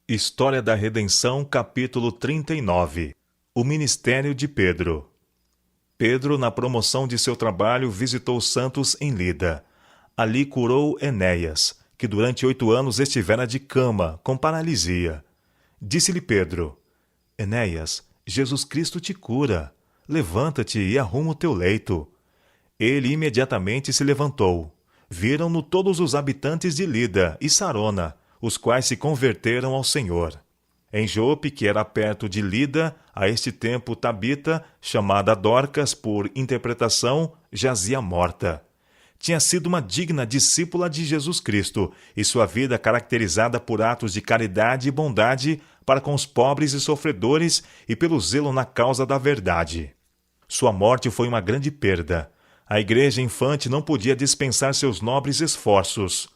História da Redenção, capítulo 39. O ministério de Pedro. Pedro, na promoção de seu trabalho, visitou Santos em Lida. Ali curou Enéas, que durante 8 anos estivera de cama, com paralisia. Disse-lhe Pedro: Enéas, Jesus Cristo te cura. Levanta-te e arruma o teu leito. Ele imediatamente se levantou. Viram-no todos os habitantes de Lida e Sarona, os quais se converteram ao Senhor. Em Jope, que era perto de Lida, a este tempo Tabita, chamada Dorcas por interpretação, jazia morta. Tinha sido uma digna discípula de Jesus Cristo, e sua vida caracterizada por atos de caridade e bondade para com os pobres e sofredores e pelo zelo na causa da verdade. Sua morte foi uma grande perda. A igreja infante não podia dispensar seus nobres esforços.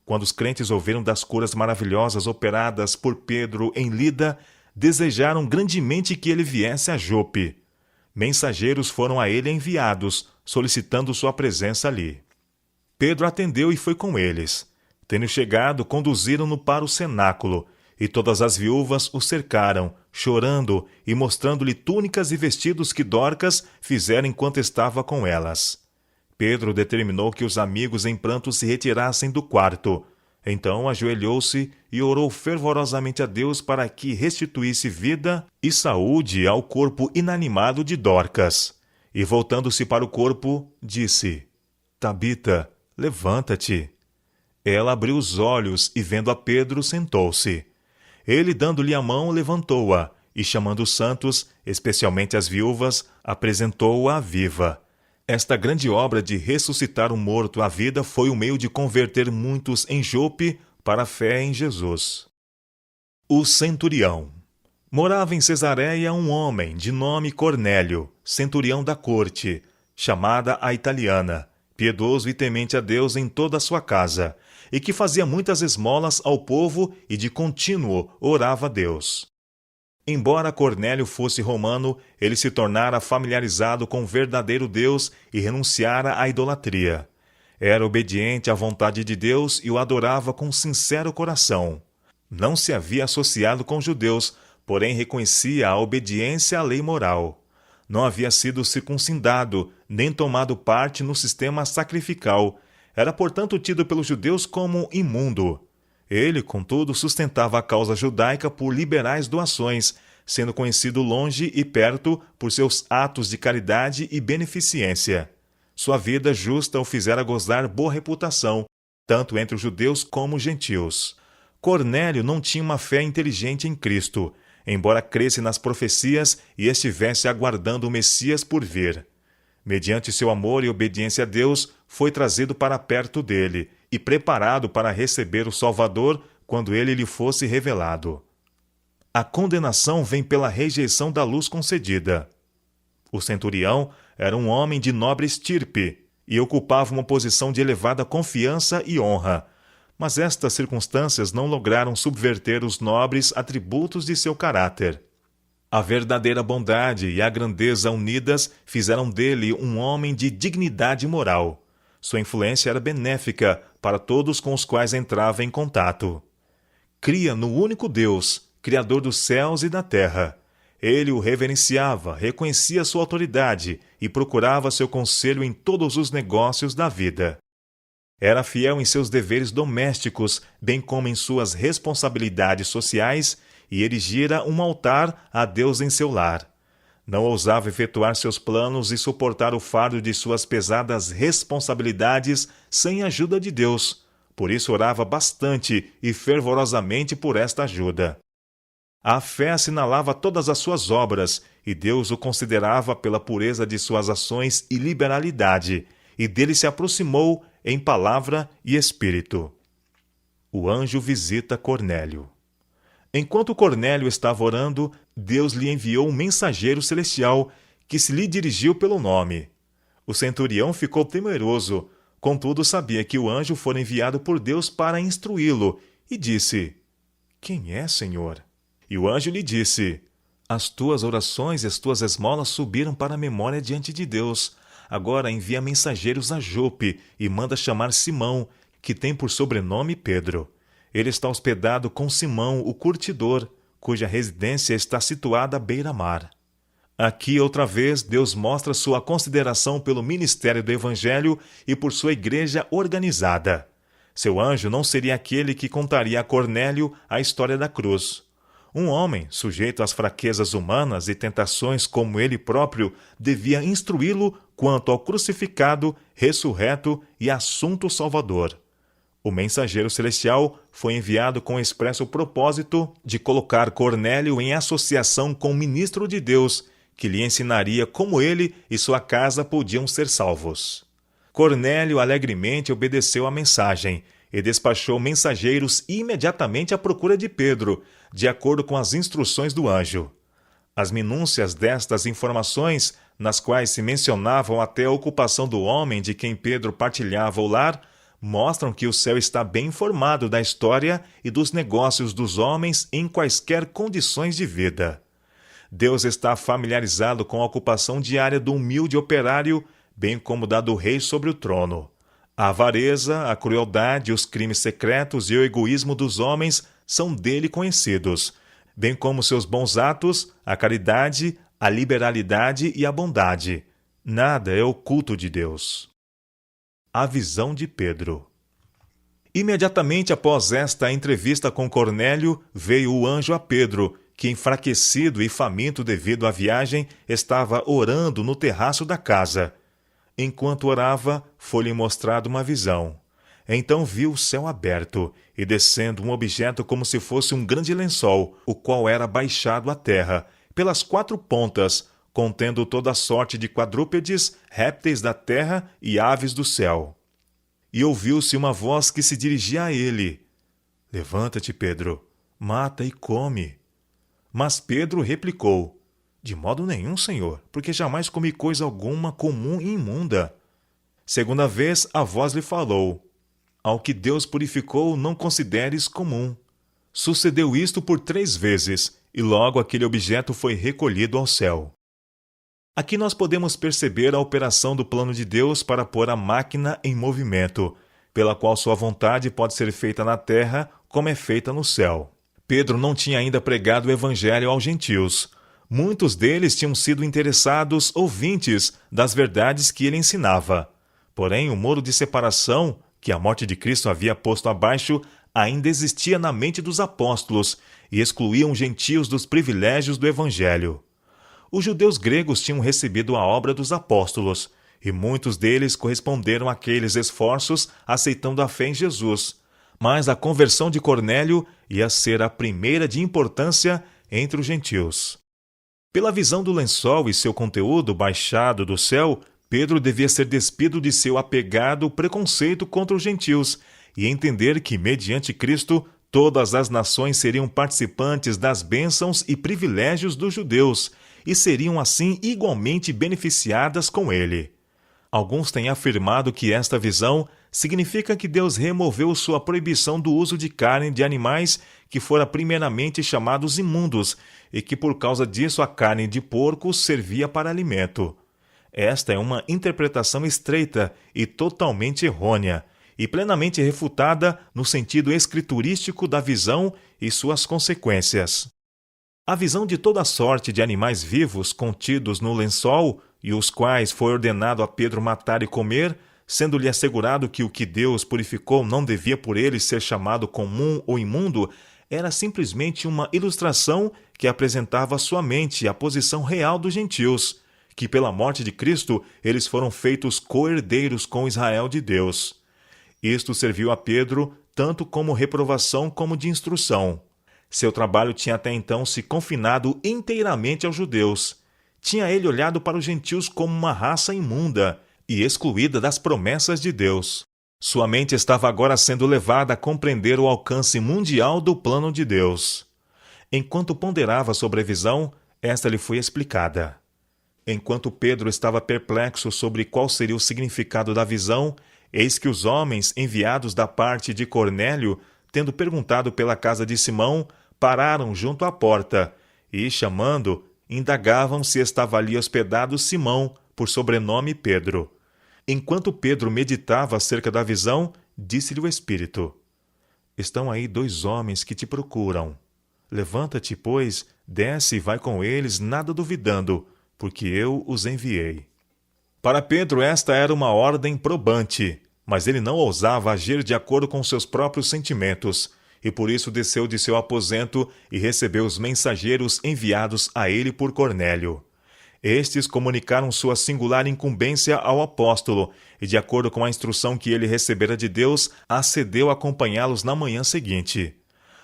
Quando os crentes ouviram das curas maravilhosas operadas por Pedro em Lida, desejaram grandemente que ele viesse a Jope. Mensageiros foram a ele enviados, solicitando sua presença ali. Pedro atendeu e foi com eles. Tendo chegado, conduziram-no para o cenáculo, e todas as viúvas o cercaram, chorando e mostrando-lhe túnicas e vestidos que Dorcas fizera enquanto estava com elas. Pedro determinou que os amigos em pranto se retirassem do quarto. Então ajoelhou-se e orou fervorosamente a Deus para que restituísse vida e saúde ao corpo inanimado de Dorcas. E voltando-se para o corpo, disse: Tabita, levanta-te. Ela abriu os olhos e, vendo a Pedro, sentou-se. Ele, dando-lhe a mão, levantou-a e, chamando os santos, especialmente as viúvas, apresentou-a viva. Esta grande obra de ressuscitar o morto à vida foi o meio de converter muitos em Jope para a fé em Jesus. O centurião. Morava em Cesareia um homem de nome Cornélio, centurião da corte, chamada a italiana, piedoso e temente a Deus em toda a sua casa, e que fazia muitas esmolas ao povo e de contínuo orava a Deus. Embora Cornélio fosse romano, ele se tornara familiarizado com o verdadeiro Deus e renunciara à idolatria. Era obediente à vontade de Deus e o adorava com sincero coração. Não se havia associado com judeus, porém reconhecia a obediência à lei moral. Não havia sido circuncidado, nem tomado parte no sistema sacrificial. Era, portanto, tido pelos judeus como imundo. Ele, contudo, sustentava a causa judaica por liberais doações, sendo conhecido longe e perto por seus atos de caridade e beneficência. Sua vida justa o fizera gozar boa reputação, tanto entre os judeus como os gentios. Cornélio não tinha uma fé inteligente em Cristo, embora cresce nas profecias e estivesse aguardando o Messias por vir. Mediante seu amor e obediência a Deus, foi trazido para perto dele e preparado para receber o Salvador quando ele lhe fosse revelado. A condenação vem pela rejeição da luz concedida. O centurião era um homem de nobre estirpe e ocupava uma posição de elevada confiança e honra, mas estas circunstâncias não lograram subverter os nobres atributos de seu caráter. A verdadeira bondade e a grandeza unidas fizeram dele um homem de dignidade moral. Sua influência era benéfica para todos com os quais entrava em contato. Cria no único Deus, Criador dos céus e da terra. Ele o reverenciava, reconhecia sua autoridade e procurava seu conselho em todos os negócios da vida. Era fiel em seus deveres domésticos, bem como em suas responsabilidades sociais, e erigira um altar a Deus em seu lar. Não ousava efetuar seus planos e suportar o fardo de suas pesadas responsabilidades sem a ajuda de Deus. Por isso orava bastante e fervorosamente por esta ajuda. A fé assinalava todas as suas obras, e Deus o considerava pela pureza de suas ações e liberalidade, e dele se aproximou em palavra e espírito. O anjo visita Cornélio. Enquanto Cornélio estava orando, Deus lhe enviou um mensageiro celestial que se lhe dirigiu pelo nome. O centurião ficou temeroso, contudo sabia que o anjo fora enviado por Deus para instruí-lo, e disse: Quem é, Senhor? E o anjo lhe disse: As tuas orações e as tuas esmolas subiram para a memória diante de Deus. Agora envia mensageiros a Jope e manda chamar Simão, que tem por sobrenome Pedro. Ele está hospedado com Simão, o curtidor, cuja residência está situada à beira-mar. Aqui, outra vez, Deus mostra sua consideração pelo ministério do Evangelho e por sua igreja organizada. Seu anjo não seria aquele que contaria a Cornélio a história da cruz. Um homem, sujeito às fraquezas humanas e tentações como ele próprio, devia instruí-lo quanto ao crucificado, ressurreto e assunto salvador. O mensageiro celestial foi enviado com o expresso propósito de colocar Cornélio em associação com o ministro de Deus, que lhe ensinaria como ele e sua casa podiam ser salvos. Cornélio alegremente obedeceu à mensagem e despachou mensageiros imediatamente à procura de Pedro, de acordo com as instruções do anjo. As minúcias destas informações, nas quais se mencionavam até a ocupação do homem de quem Pedro partilhava o lar, mostram que o céu está bem informado da história e dos negócios dos homens em quaisquer condições de vida. Deus está familiarizado com a ocupação diária do humilde operário, bem como da do rei sobre o trono. A avareza, a crueldade, os crimes secretos e o egoísmo dos homens são dele conhecidos, bem como seus bons atos, a caridade, a liberalidade e a bondade. Nada é oculto de Deus. A visão de Pedro. Imediatamente após esta entrevista com Cornélio, veio o anjo a Pedro, que, enfraquecido e faminto devido à viagem, estava orando no terraço da casa. Enquanto orava, foi-lhe mostrada uma visão. Então viu o céu aberto, e descendo um objeto como se fosse um grande lençol, o qual era baixado à terra, pelas 4 pontas, contendo toda a sorte de quadrúpedes, répteis da terra e aves do céu. E ouviu-se uma voz que se dirigia a ele: Levanta-te, Pedro, mata e come. Mas Pedro replicou: De modo nenhum, Senhor, porque jamais comi coisa alguma comum e imunda. Segunda vez a voz lhe falou: Ao que Deus purificou, não consideres comum. Sucedeu isto por 3 vezes, e logo aquele objeto foi recolhido ao céu. Aqui nós podemos perceber a operação do plano de Deus para pôr a máquina em movimento, pela qual sua vontade pode ser feita na terra como é feita no céu. Pedro não tinha ainda pregado o evangelho aos gentios. Muitos deles tinham sido interessados ouvintes das verdades que ele ensinava. Porém, o muro de separação, que a morte de Cristo havia posto abaixo, ainda existia na mente dos apóstolos e excluía os gentios dos privilégios do evangelho. Os judeus gregos tinham recebido a obra dos apóstolos, e muitos deles corresponderam àqueles esforços aceitando a fé em Jesus. Mas a conversão de Cornélio ia ser a primeira de importância entre os gentios. Pela visão do lençol e seu conteúdo baixado do céu, Pedro devia ser despido de seu apegado preconceito contra os gentios e entender que, mediante Cristo, todas as nações seriam participantes das bênçãos e privilégios dos judeus e seriam assim igualmente beneficiadas com ele. Alguns têm afirmado que esta visão significa que Deus removeu sua proibição do uso de carne de animais que fora primeiramente chamados imundos e que por causa disso a carne de porco servia para alimento. Esta é uma interpretação estreita e totalmente errônea, e plenamente refutada no sentido escriturístico da visão e suas consequências. A visão de toda sorte de animais vivos contidos no lençol, e os quais foi ordenado a Pedro matar e comer, sendo-lhe assegurado que o que Deus purificou não devia por ele ser chamado comum ou imundo, era simplesmente uma ilustração que apresentava à sua mente a posição real dos gentios, que pela morte de Cristo eles foram feitos co-herdeiros com Israel de Deus. Isto serviu a Pedro tanto como reprovação como de instrução. Seu trabalho tinha até então se confinado inteiramente aos judeus. Tinha ele olhado para os gentios como uma raça imunda e excluída das promessas de Deus. Sua mente estava agora sendo levada a compreender o alcance mundial do plano de Deus. Enquanto ponderava sobre a visão, esta lhe foi explicada. Enquanto Pedro estava perplexo sobre qual seria o significado da visão, eis que os homens enviados da parte de Cornélio, tendo perguntado pela casa de Simão, pararam junto à porta e, chamando, indagavam se estava ali hospedado Simão, por sobrenome Pedro. Enquanto Pedro meditava acerca da visão, disse-lhe o Espírito: estão aí 2 homens que te procuram. Levanta-te, pois, desce e vai com eles, nada duvidando, porque eu os enviei. Para Pedro esta era uma ordem probante, mas ele não ousava agir de acordo com seus próprios sentimentos, e por isso desceu de seu aposento e recebeu os mensageiros enviados a ele por Cornélio. Estes comunicaram sua singular incumbência ao apóstolo, e de acordo com a instrução que ele recebera de Deus, acedeu a acompanhá-los na manhã seguinte.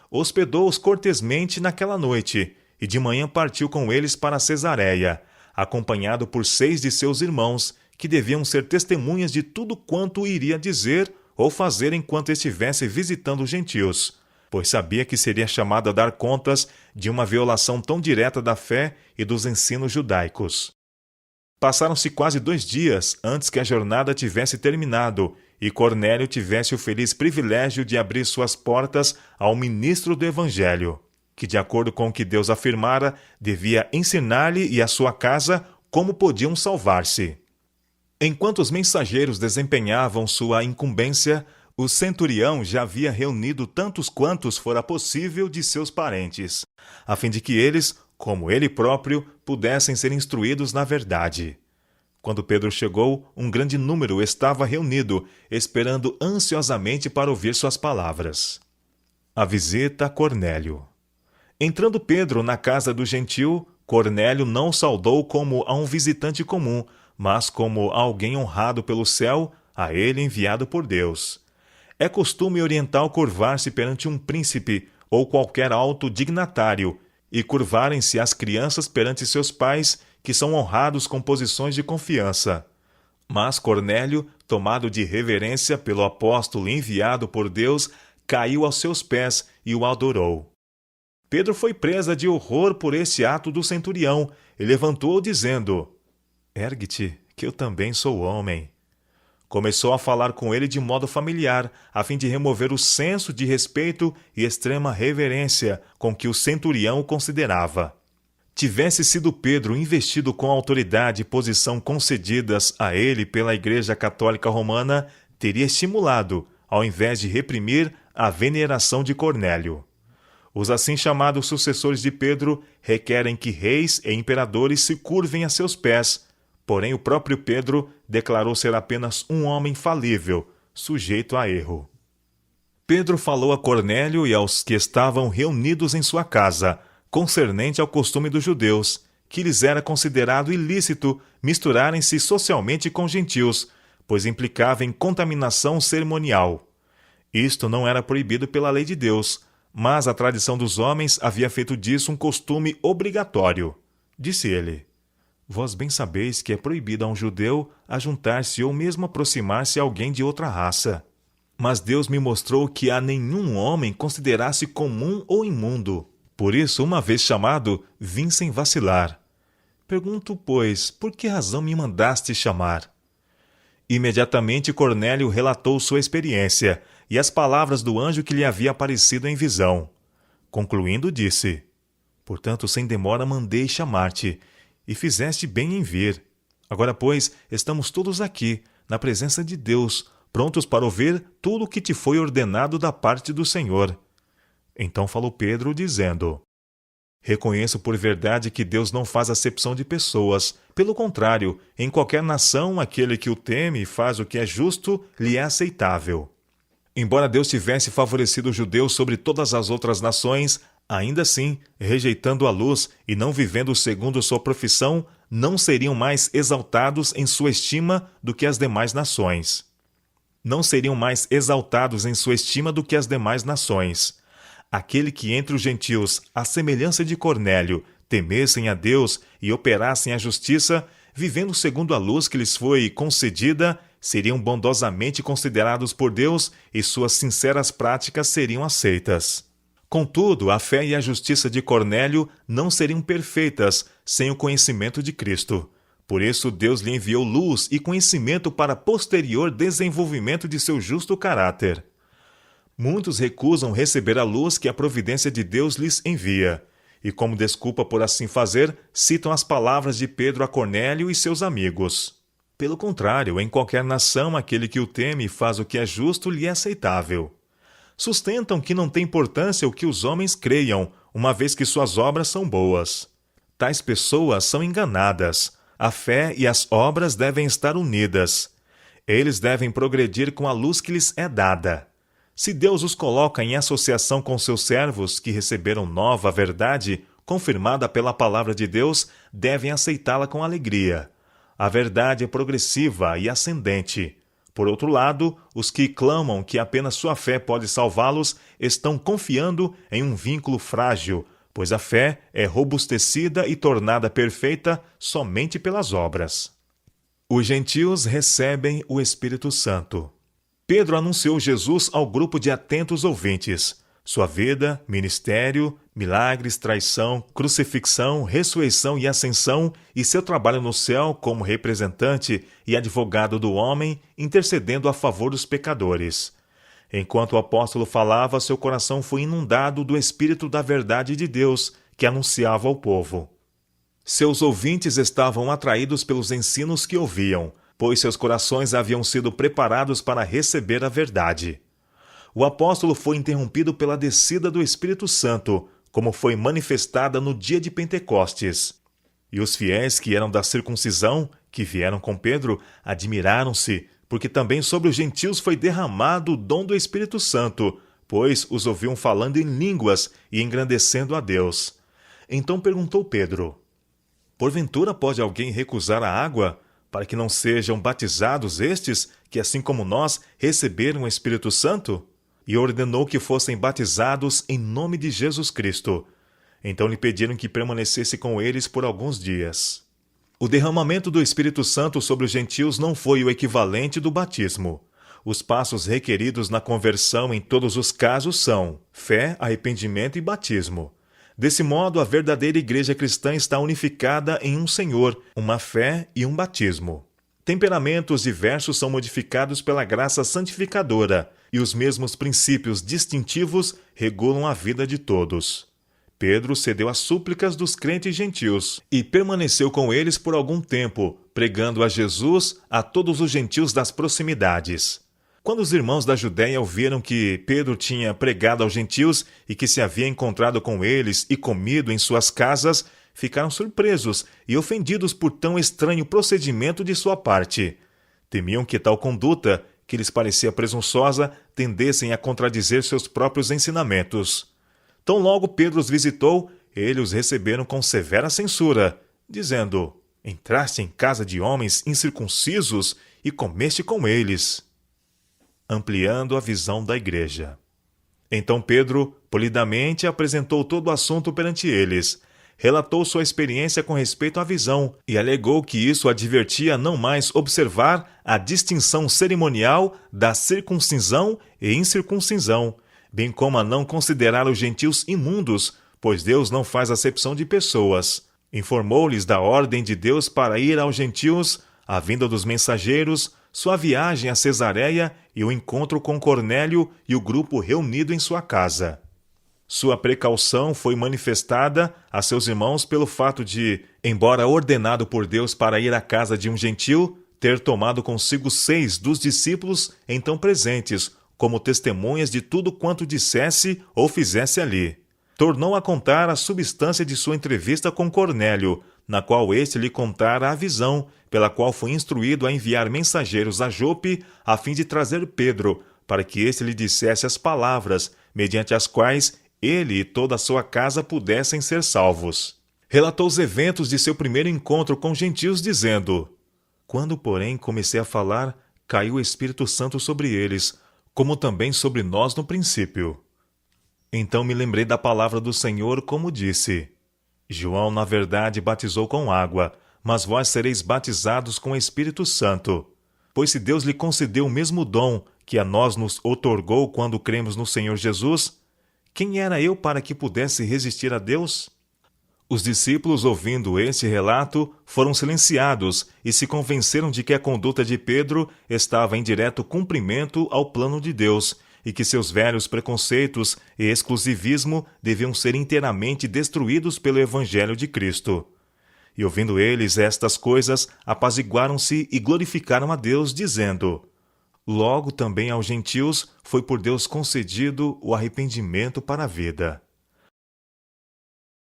Hospedou-os cortesmente naquela noite, e de manhã partiu com eles para Cesareia, acompanhado por 6 de seus irmãos, que deviam ser testemunhas de tudo quanto iria dizer ou fazer enquanto estivesse visitando os gentios, pois sabia que seria chamado a dar contas de uma violação tão direta da fé e dos ensinos judaicos. Passaram-se quase 2 dias antes que a jornada tivesse terminado e Cornélio tivesse o feliz privilégio de abrir suas portas ao ministro do Evangelho, que, de acordo com o que Deus afirmara, devia ensinar-lhe e à sua casa como podiam salvar-se. Enquanto os mensageiros desempenhavam sua incumbência, o centurião já havia reunido tantos quantos fora possível de seus parentes, a fim de que eles, como ele próprio, pudessem ser instruídos na verdade. Quando Pedro chegou, um grande número estava reunido, esperando ansiosamente para ouvir suas palavras. A visita a Cornélio. Entrando Pedro na casa do gentil, Cornélio não o saudou como a um visitante comum, mas como a alguém honrado pelo céu, a ele enviado por Deus. É costume oriental curvar-se perante um príncipe ou qualquer alto dignatário, e curvarem-se as crianças perante seus pais, que são honrados com posições de confiança. Mas Cornélio, tomado de reverência pelo apóstolo enviado por Deus, caiu aos seus pés e o adorou. Pedro foi presa de horror por esse ato do centurião e levantou-o dizendo: Ergue-te, que eu também sou homem. Começou a falar com ele de modo familiar, a fim de remover o senso de respeito e extrema reverência com que o centurião o considerava. Tivesse sido Pedro investido com a autoridade e posição concedidas a ele pela Igreja Católica Romana, teria estimulado, ao invés de reprimir, a veneração de Cornélio. Os assim chamados sucessores de Pedro requerem que reis e imperadores se curvem a seus pés. Porém, o próprio Pedro declarou ser apenas um homem falível, sujeito a erro. Pedro falou a Cornélio e aos que estavam reunidos em sua casa, concernente ao costume dos judeus, que lhes era considerado ilícito misturarem-se socialmente com gentios, pois implicava em contaminação cerimonial. Isto não era proibido pela lei de Deus, mas a tradição dos homens havia feito disso um costume obrigatório. Disse ele: Vós bem sabeis que é proibido a um judeu ajuntar-se ou mesmo aproximar-se a alguém de outra raça. Mas Deus me mostrou que a nenhum homem considerasse comum ou imundo. Por isso, uma vez chamado, vim sem vacilar. Pergunto, pois, por que razão me mandaste chamar? Imediatamente Cornélio relatou sua experiência e as palavras do anjo que lhe havia aparecido em visão. Concluindo, disse: Portanto, sem demora mandei chamar-te, e fizeste bem em vir. Agora, pois, estamos todos aqui, na presença de Deus, prontos para ouvir tudo o que te foi ordenado da parte do Senhor. Então falou Pedro, dizendo: Reconheço por verdade que Deus não faz acepção de pessoas. Pelo contrário, em qualquer nação, aquele que o teme e faz o que é justo, lhe é aceitável. Embora Deus tivesse favorecido os judeus sobre todas as outras nações, ainda assim, rejeitando a luz e não vivendo segundo sua profissão, não seriam mais exaltados em sua estima do que as demais nações. Não seriam mais exaltados em sua estima do que as demais nações. Aquele que entre os gentios, à semelhança de Cornélio, temessem a Deus e operassem a justiça, vivendo segundo a luz que lhes foi concedida, seriam bondosamente considerados por Deus e suas sinceras práticas seriam aceitas. Contudo, a fé e a justiça de Cornélio não seriam perfeitas sem o conhecimento de Cristo. Por isso, Deus lhe enviou luz e conhecimento para posterior desenvolvimento de seu justo caráter. Muitos recusam receber a luz que a providência de Deus lhes envia, e como desculpa por assim fazer, citam as palavras de Pedro a Cornélio e seus amigos. Pelo contrário, em qualquer nação, aquele que o teme e faz o que é justo lhe é aceitável. Sustentam que não tem importância o que os homens creiam, uma vez que suas obras são boas. Tais pessoas são enganadas. A fé e as obras devem estar unidas. Eles devem progredir com a luz que lhes é dada. Se Deus os coloca em associação com seus servos que receberam nova verdade, confirmada pela palavra de Deus, devem aceitá-la com alegria. A verdade é progressiva e ascendente. Por outro lado, os que clamam que apenas sua fé pode salvá-los estão confiando em um vínculo frágil, pois a fé é robustecida e tornada perfeita somente pelas obras. Os gentios recebem o Espírito Santo. Pedro anunciou Jesus ao grupo de atentos ouvintes. Sua vida, ministério, milagres, traição, crucifixão, ressurreição e ascensão, e seu trabalho no céu como representante e advogado do homem, intercedendo a favor dos pecadores. Enquanto o apóstolo falava, seu coração foi inundado do Espírito da verdade de Deus, que anunciava ao povo. Seus ouvintes estavam atraídos pelos ensinos que ouviam, pois seus corações haviam sido preparados para receber a verdade. O apóstolo foi interrompido pela descida do Espírito Santo, como foi manifestada no dia de Pentecostes. E os fiéis que eram da circuncisão, que vieram com Pedro, admiraram-se, porque também sobre os gentios foi derramado o dom do Espírito Santo, pois os ouviam falando em línguas e engrandecendo a Deus. Então perguntou Pedro: porventura pode alguém recusar a água, para que não sejam batizados estes, que assim como nós receberam o Espírito Santo? E ordenou que fossem batizados em nome de Jesus Cristo. Então lhe pediram que permanecesse com eles por alguns dias. O derramamento do Espírito Santo sobre os gentios não foi o equivalente do batismo. Os passos requeridos na conversão em todos os casos são fé, arrependimento e batismo. Desse modo, a verdadeira igreja cristã está unificada em um Senhor, uma fé e um batismo. Temperamentos diversos são modificados pela graça santificadora, e os mesmos princípios distintivos regulam a vida de todos. Pedro cedeu às súplicas dos crentes gentios e permaneceu com eles por algum tempo, pregando a Jesus a todos os gentios das proximidades. Quando os irmãos da Judéia ouviram que Pedro tinha pregado aos gentios e que se havia encontrado com eles e comido em suas casas, ficaram surpresos e ofendidos por tão estranho procedimento de sua parte. Temiam que tal conduta, que lhes parecia presunçosa, tendessem a contradizer seus próprios ensinamentos. Tão logo Pedro os visitou, eles os receberam com severa censura, dizendo: entraste em casa de homens incircuncisos e comeste com eles. Ampliando a visão da igreja. Então Pedro, polidamente, apresentou todo o assunto perante eles. Relatou sua experiência com respeito à visão e alegou que isso advertia a não mais observar a distinção cerimonial da circuncisão e incircuncisão, bem como a não considerar os gentios imundos, pois Deus não faz acepção de pessoas. Informou-lhes da ordem de Deus para ir aos gentios, a vinda dos mensageiros, sua viagem a Cesareia e o encontro com Cornélio e o grupo reunido em sua casa. Sua precaução foi manifestada a seus irmãos pelo fato de, embora ordenado por Deus para ir à casa de um gentil, ter tomado consigo 6 dos discípulos então presentes, como testemunhas de tudo quanto dissesse ou fizesse ali. Tornou a contar a substância de sua entrevista com Cornélio, na qual este lhe contara a visão, pela qual foi instruído a enviar mensageiros a Jope, a fim de trazer Pedro, para que este lhe dissesse as palavras, mediante as quais ele e toda a sua casa pudessem ser salvos. Relatou os eventos de seu primeiro encontro com gentios, dizendo: quando, porém, comecei a falar, caiu o Espírito Santo sobre eles, como também sobre nós no princípio. Então me lembrei da palavra do Senhor, como disse: João, na verdade, batizou com água, mas vós sereis batizados com o Espírito Santo. Pois se Deus lhe concedeu o mesmo dom que a nós nos outorgou quando cremos no Senhor Jesus, quem era eu para que pudesse resistir a Deus? Os discípulos, ouvindo este relato, foram silenciados e se convenceram de que a conduta de Pedro estava em direto cumprimento ao plano de Deus e que seus velhos preconceitos e exclusivismo deviam ser inteiramente destruídos pelo Evangelho de Cristo. E ouvindo eles estas coisas, apaziguaram-se e glorificaram a Deus, dizendo: Logo também aos gentios foi por Deus concedido o arrependimento para a vida.